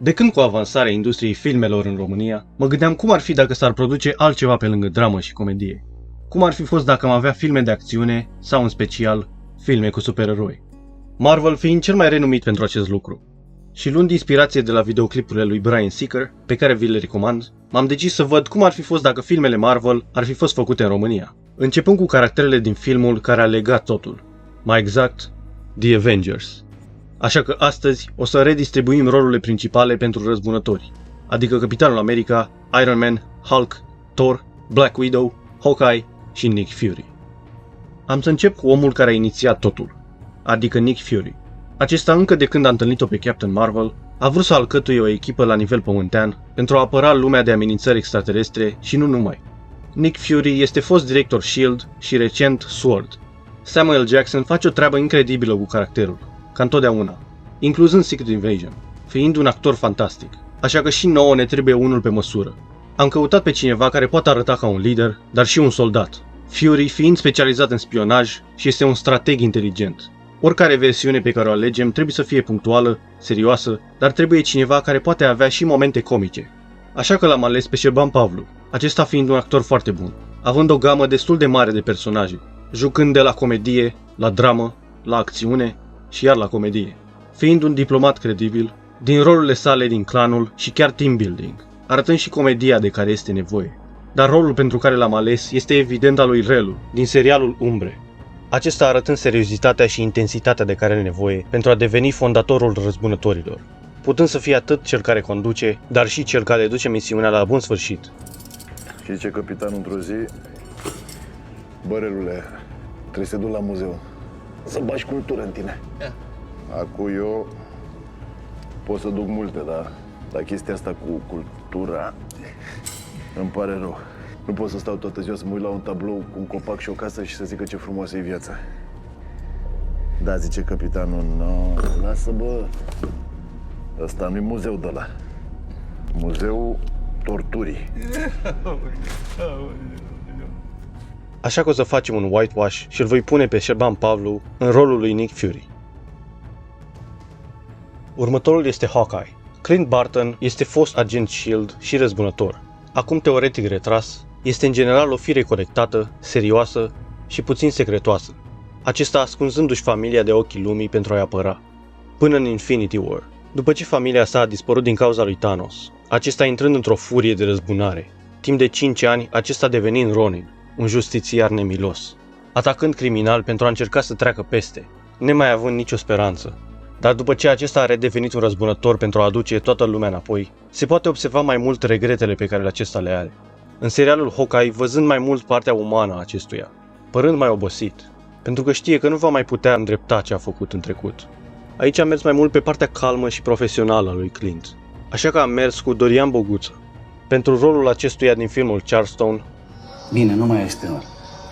De când cu avansarea industriei filmelor în România, mă gândeam cum ar fi dacă s-ar produce altceva pe lângă dramă și comedie. Cum ar fi fost dacă am avea filme de acțiune sau, în special, filme cu supereroi. Marvel fiind cel mai renumit pentru acest lucru. Și luând inspirație de la videoclipurile lui Bryan Sicker, pe care vi le recomand, m-am decis să văd cum ar fi fost dacă filmele Marvel ar fi fost făcute în România. Începând cu caracterele din filmul care a legat totul. Mai exact, The Avengers. Așa că astăzi o să redistribuim rolurile principale pentru răzbunători, adică Capitanul America, Iron Man, Hulk, Thor, Black Widow, Hawkeye și Nick Fury. Am să încep cu omul care a inițiat totul, adică Nick Fury. Acesta, încă de când a întâlnit-o pe Captain Marvel, a vrut să alcătuie o echipă la nivel pământean pentru a apăra lumea de amenințări extraterestre și nu numai. Nick Fury este fost director S.H.I.E.L.D. și recent SWORD. Samuel Jackson face o treabă incredibilă cu caracterul, ca întotdeauna, incluzând Secret Invasion, fiind un actor fantastic, așa că și nouă ne trebuie unul pe măsură. Am căutat pe cineva care poate arăta ca un lider, dar și un soldat, Fury fiind specializat în spionaj și este un strateg inteligent. Oricare versiune pe care o alegem trebuie să fie punctuală, serioasă, dar trebuie cineva care poate avea și momente comice. Așa că l-am ales pe Șerban Pavlu, acesta fiind un actor foarte bun, având o gamă destul de mare de personaje, jucând de la comedie, la dramă, la acțiune și iar la comedie. Fiind un diplomat credibil, din rolurile sale din Clanul și chiar team building, arătând și comedia de care este nevoie. Dar rolul pentru care l-am ales este evident al lui Relu, din serialul Umbre. Acesta arătând seriozitatea și intensitatea de care are nevoie pentru a deveni fondatorul răzbunătorilor, putând să fie atât cel care conduce, dar și cel care duce misiunea la bun sfârșit. Și zice capitanul într-o zi: bă, Relule, trebuie să te duc la muzeu, să bagi cultură în tine. Acum eu pot să duc multe, dar chestia asta cu cultura îmi pare rău. Nu pot să stau toată ziua să mă uit la un tablou cu un copac și o casă și să zică ce frumoasă e viața. Da, zice capitanul, no, lasă, bă, ăsta nu-i muzeu de ăla. Muzeul torturii. Așa că o să facem un whitewash și îl voi pune pe Șerban Pavlu în rolul lui Nick Fury. Următorul este Hawkeye. Clint Barton este fost agent S.H.I.E.L.D. și răzbunător. Acum teoretic retras, este în general o fire corectată, serioasă și puțin secretoasă, acesta ascunzându-și familia de ochii lumii pentru a-i apăra. Până în Infinity War, după ce familia sa a dispărut din cauza lui Thanos, acesta intrând într-o furie de răzbunare. Timp de 5 ani, acesta devenind Ronin, un justițiar nemilos, atacând criminal pentru a încerca să treacă peste, nemai având nicio speranță. Dar după ce acesta a redevenit un răzbunător pentru a aduce toată lumea înapoi, se poate observa mai mult regretele pe care acesta le are. În serialul Hawkeye, văzând mai mult partea umană a acestuia, părând mai obosit, pentru că știe că nu va mai putea îndrepta ce a făcut în trecut. Aici am mers mai mult pe partea calmă și profesională a lui Clint, așa că am mers cu Dorian Boguță. Pentru rolul acestuia din filmul Charleston. Bine, nu mai ești tânăr.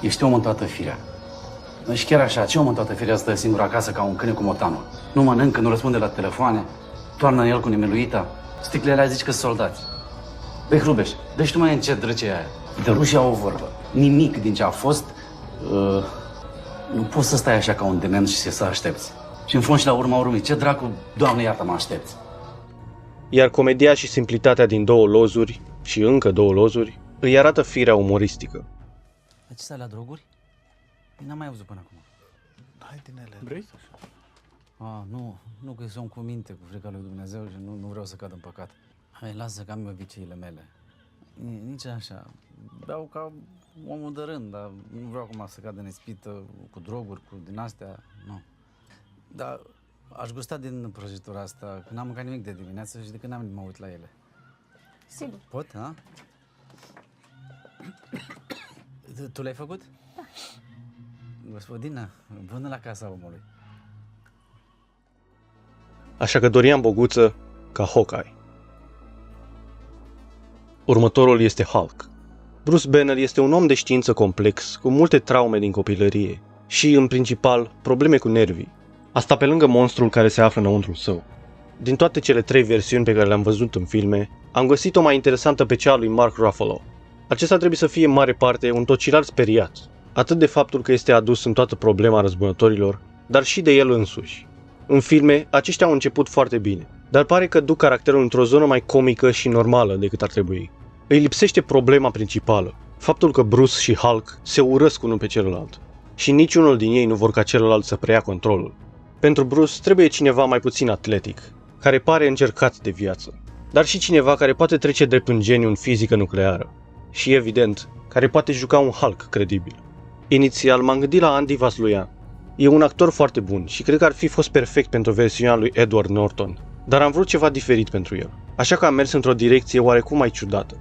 Ești om în toată firea. Și chiar așa, ce om în toată firea stă singur acasă ca un câine cu motanul? Nu mănâncă, nu răspunde la telefoane, toarnă în el cu nimeluita, sticlele alea zici că sunt soldați. Băi, Hrubeș, dă-și tu mai încet drăcea aia. De rușii au o vorbă. Nimic din ce a fost, nu poți să stai așa ca un dement și să aștepți. Și în fond și la urma urmei, ce dracu, Doamne iartă, mă aștepți? Iar comedia și simplitatea din două lozuri, și încă două lozuri, îi arată firea umoristică. Acesta la droguri? N-am mai văzut până acum. Hai, tinele. Vrei? Nu că sunt cu minte, cu frica lui Dumnezeu și nu vreau să cad în păcat. Hai, lasă că am obiceiile mele. Nici așa. Beau ca omul de rând, dar nu vreau acum să cad în ispită cu droguri, cu din astea, nu. Dar aș gusta din prăjitura asta, că n-am mâncat nimic de dimineață și de când n-am mă uit la ele. Sigur. Pot, ha? Tu l-ai făcut? Da. Gospodină, bună la casa omului. Așa că Dorian Boguță ca Hawkeye. Următorul este Hulk. Bruce Banner este un om de știință complex, cu multe traume din copilărie și, în principal, probleme cu nervii. Asta pe lângă monstrul care se află înăuntru său. Din toate cele 3 versiuni pe care le-am văzut în filme, am găsit-o mai interesantă pe cea a lui Mark Ruffalo. Acesta trebuie să fie în mare parte un tocilar speriat, atât de faptul că este adus în toată problema răzbunătorilor, dar și de el însuși. În filme, aceștia au început foarte bine, dar pare că duc caracterul într-o zonă mai comică și normală decât ar trebui. Îi lipsește problema principală, faptul că Bruce și Hulk se urăsc unul pe celălalt și niciunul din ei nu vor ca celălalt să preia controlul. Pentru Bruce trebuie cineva mai puțin atletic, care pare încercat de viață, dar și cineva care poate trece drept un geniu în fizică nucleară și, evident, care poate juca un Hulk credibil. Inițial m-am gândit la Andy Vasluian. E un actor foarte bun și cred că ar fi fost perfect pentru versiunea lui Edward Norton, dar am vrut ceva diferit pentru el, așa că am mers într-o direcție oarecum mai ciudată.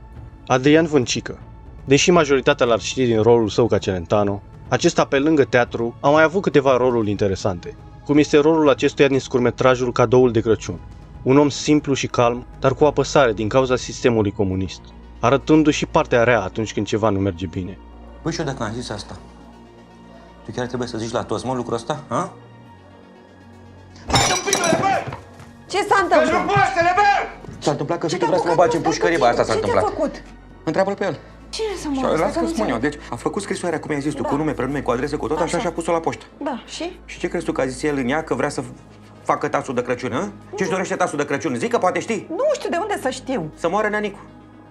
Adrian Vâncică. Deși majoritatea l-ar ști din rolul său ca Celentano, acesta pe lângă teatru a mai avut câteva roluri interesante, cum este rolul acestuia din scurtmetrajul Cadoul de Crăciun. Un om simplu și calm, dar cu apăsare din cauza sistemului comunist, arătându-și și partea rea atunci când ceva nu merge bine. Băi, și eu dacă am zis asta, tu chiar trebuie să zici la toți, mă, lucrul ăsta, ha? Ce s-a întâmplat? S-a întâmplat că Vitu vrea să mă bage în pușcărie, asta s-a întâmplat. Ce ți-a făcut? Întreabă-l pe el. Cine să mă Și las că spun eu. Deci a făcut scrisoarea, cum ai zis tu, cu nume, prenume, cu adresă, cu tot așa și a pus-o la poștă. Da, și? Și ce crezi tu că a zis el în ea, că vrea să facă tasul de Crăciun, hă? Ce-și dorește tasul de Crăciun? Zic că poate știi. Nu știu de unde să știu. Să moară Neanicu.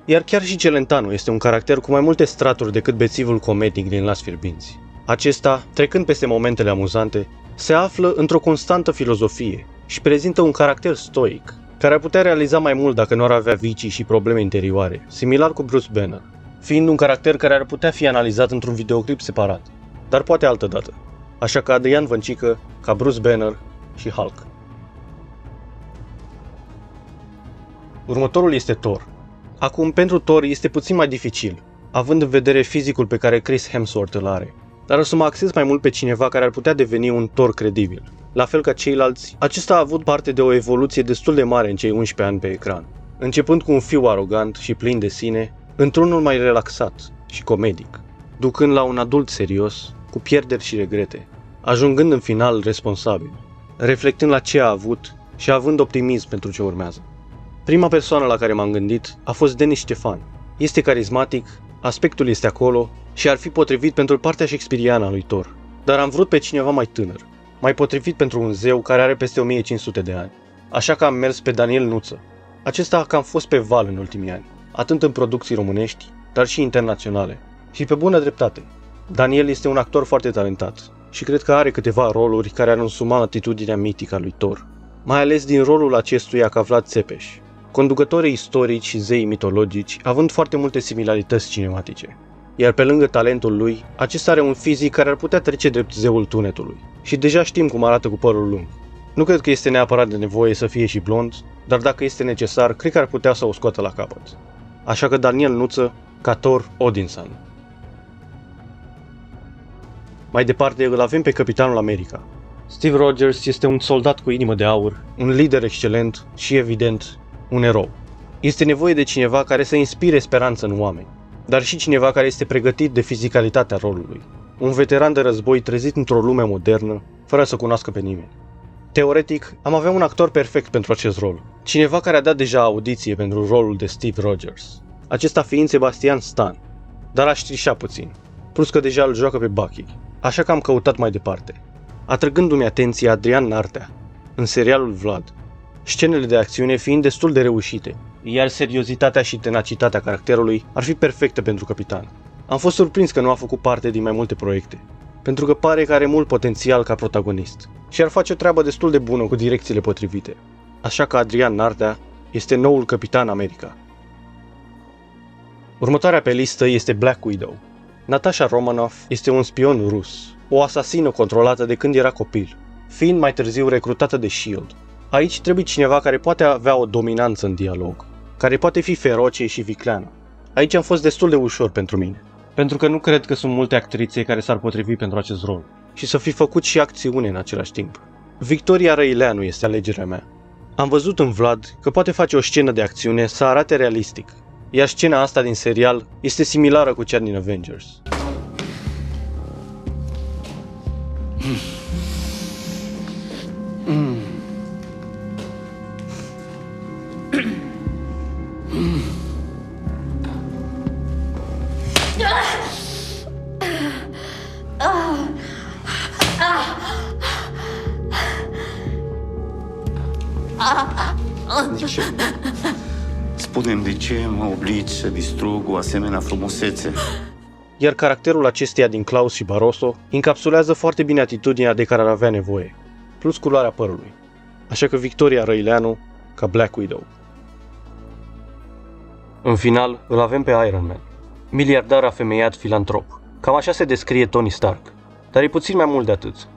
Iar chiar și Celentano este un caracter cu mai multe straturi decât bețivul comedic din Las Fierbinți. Acesta, trecând peste momentele amuzante, se află într-o constantă filozofie și prezintă un caracter stoic, care ar putea realiza mai mult dacă nu ar avea vicii și probleme interioare, similar cu Bruce Banner, fiind un caracter care ar putea fi analizat într-un videoclip separat, dar poate altă dată. Așa că Adrian Vâncică ca Bruce Banner și Hulk. Următorul este Thor. Acum, pentru Thor este puțin mai dificil, având în vedere fizicul pe care Chris Hemsworth îl are, dar o să mă axez mai mult pe cineva care ar putea deveni un Thor credibil. La fel ca ceilalți, acesta a avut parte de o evoluție destul de mare în cei 11 ani pe ecran, începând cu un fiu arogant și plin de sine, într-unul mai relaxat și comedic, ducând la un adult serios, cu pierderi și regrete, ajungând în final responsabil, reflectând la ce a avut și având optimism pentru ce urmează. Prima persoană la care m-am gândit a fost Denis Ștefan. Este carismatic, aspectul este acolo și ar fi potrivit pentru partea shakespeariană a lui Thor, dar am vrut pe cineva mai tânăr, mai potrivit pentru un zeu care are peste 1500 de ani, așa că am mers pe Daniel Nuță. Acesta a cam fost pe val în ultimii ani, atât în producții românești, dar și internaționale. Și pe bună dreptate. Daniel este un actor foarte talentat și cred că are câteva roluri care ar însuma atitudinea mitică a lui Thor, mai ales din rolul acestuia ca Vlad Țepeș, conducătorii istorici și zei mitologici, având foarte multe similarități cinematice. Iar pe lângă talentul lui, acesta are un fizic care ar putea trece drept zeul tunetului. Și deja știm cum arată cu părul lung. Nu cred că este neapărat de nevoie să fie și blond, dar dacă este necesar, cred că ar putea să o scoată la capăt. Așa că Daniel Nuță, ca Thor Odinson. Mai departe îl avem pe Capitanul America. Steve Rogers este un soldat cu inimă de aur, un lider excelent și, evident, un erou. Este nevoie de cineva care să inspire speranță în oameni, dar și cineva care este pregătit de fizicalitatea rolului. Un veteran de război trezit într-o lume modernă, fără să cunoască pe nimeni. Teoretic, am avea un actor perfect pentru acest rol, cineva care a dat deja audiție pentru rolul de Steve Rogers, acesta fiind Sebastian Stan, dar aș trișa puțin, plus că deja îl joacă pe Bucky, așa că am căutat mai departe, atrăgându-mi atenția Adrian Nartea, în serialul Vlad, scenele de acțiune fiind destul de reușite, iar seriozitatea și tenacitatea caracterului ar fi perfecte pentru capitan. Am fost surprins că nu a făcut parte din mai multe proiecte, pentru că pare că are mult potențial ca protagonist și ar face o treabă destul de bună cu direcțiile potrivite. Așa că Adrian Nartea este noul Capitan America. Următoarea pe listă este Black Widow. Natasha Romanoff este un spion rus, o asasină controlată de când era copil, fiind mai târziu recrutată de S.H.I.E.L.D. Aici trebuie cineva care poate avea o dominanță în dialog, care poate fi feroce și vicleană. Aici am fost destul de ușor pentru mine, pentru că nu cred că sunt multe actrițe care s-ar potrivi pentru acest rol și să fi făcut și acțiune în același timp. Victoria Răileanu este alegerea mea. Am văzut în Vlad că poate face o scenă de acțiune să arate realistic, iar scena asta din serial este similară cu cea din Avengers. groaznice. Spune-mi de ce mă obligi să distrug o asemenea frumusețe. Iar caracterul acesteia din Klaus și Barroso încapsulează foarte bine atitudinea de care ar avea nevoie, plus culoarea părului. Așa că Victoria Răileanu ca Black Widow. În final, îl avem pe Iron Man, miliardar afemeiat filantrop. Cam așa se descrie Tony Stark, dar e puțin mai mult de atât.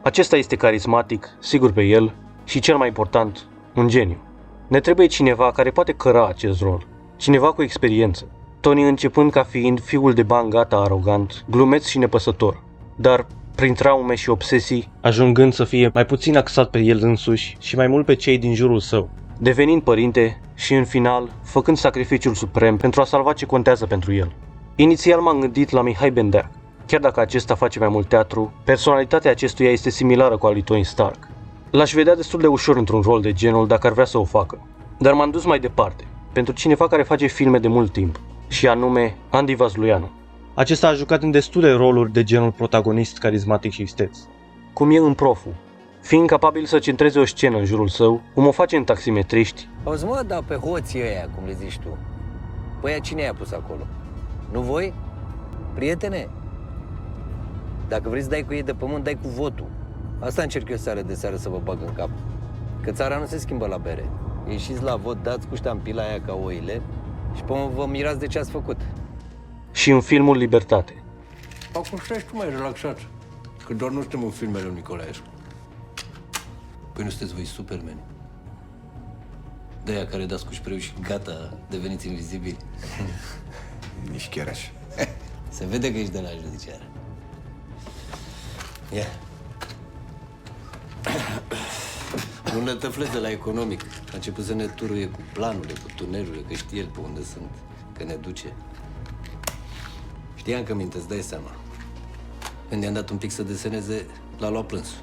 Acesta este carismatic, sigur pe el și, cel mai important, un geniu. Ne trebuie cineva care poate căra acest rol, cineva cu experiență. Tony începând ca fiind fiul de bani gata arogant, glumeț și nepăsător, dar prin traume și obsesii, ajungând să fie mai puțin axat pe el însuși și mai mult pe cei din jurul său, devenind părinte și, în final, făcând sacrificiul suprem pentru a salva ce contează pentru el. Inițial m-am gândit la Mihai Bendeac. Chiar dacă acesta face mai mult teatru, personalitatea acestuia este similară cu a lui Tony Stark. L-aș vedea destul de ușor într-un rol de genul dacă ar vrea să o facă. Dar m-am dus mai departe, pentru cineva care face filme de mult timp, și anume Andy Vazluianu. Acesta a jucat în destule roluri de genul protagonist carismatic și isteț, cum e în Profu, fiind capabil să centreze o scenă în jurul său, cum o face în Taximetriști. Auzi mă, dar pe hoții ăia, cum le zici tu, păi aia cine i-a pus acolo? Nu voi? Prietene? Dacă vrei să dai cu ei de pământ, dai cu votul. Asta încerc eu seară de seară să vă bag în cap. Că țara nu se schimbă la bere. Ieșiți la vot, dați cu ștampila aia ca oile și pe vă mirați de ce ați făcut. Și în filmul Libertate. Acum stai tu mai relaxat, că doar nu suntem în filmele lui Nicolaescu. Păi nu sunteți voi Superman? De-aia care dați cu șpreu și gata, deveniți invizibili. Nici chiar așa. Se vede că ești de la judiciar. Ia. Un nătăfleț de la Economic a început să ne turuie cu planurile, cu tunelurile, că știe el pe unde sunt, că ne duce. Știam că minte, îți dai seama. Când i-am dat un pic să deseneze, l-a luat plânsul.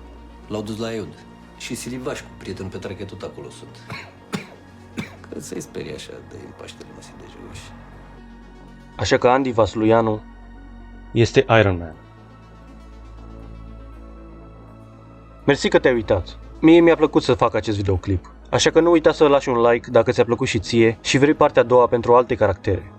L-au dus la Eud. Și Silivașcu, prietenul Petrache, tot acolo sunt. Că să-i sperie așa de Paștele Măsii de Joși. Așa că Andy Vazluianu este Iron Man. Mersi că te-ai uitat. Mie mi-a plăcut să fac acest videoclip, așa că nu uita să lași un like dacă ți-a plăcut și ție și vrei partea a doua pentru alte caractere.